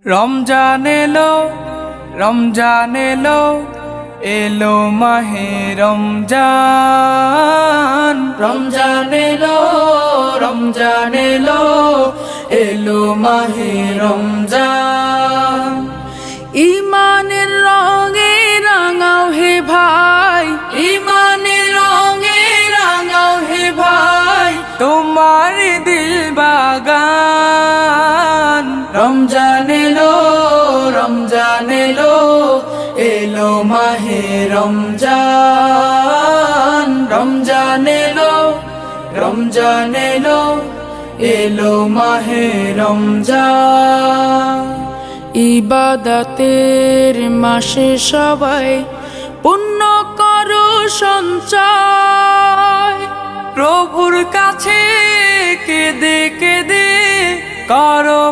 রমজান এলো, রমজান এলো, এলো মাহে রমজান। রমজান এলো, রমজান এলো, এলো মাহে রমজান। ইমানের রঙে রাঙাও হে ভাই, ইমানের রঙে রাঙাও হে ভাই, তোমার দিল বাগান। রমজান এলো, রমজান এলো, এলো মাহে রমজান। রমজান এলো, রমজান এলো, এলো মাহে রমজান। ইবাদতের মাসে সবাই পুণ্য করো সঞ্চয়, প্রভুর কাছে কেঁদে কেঁদে করো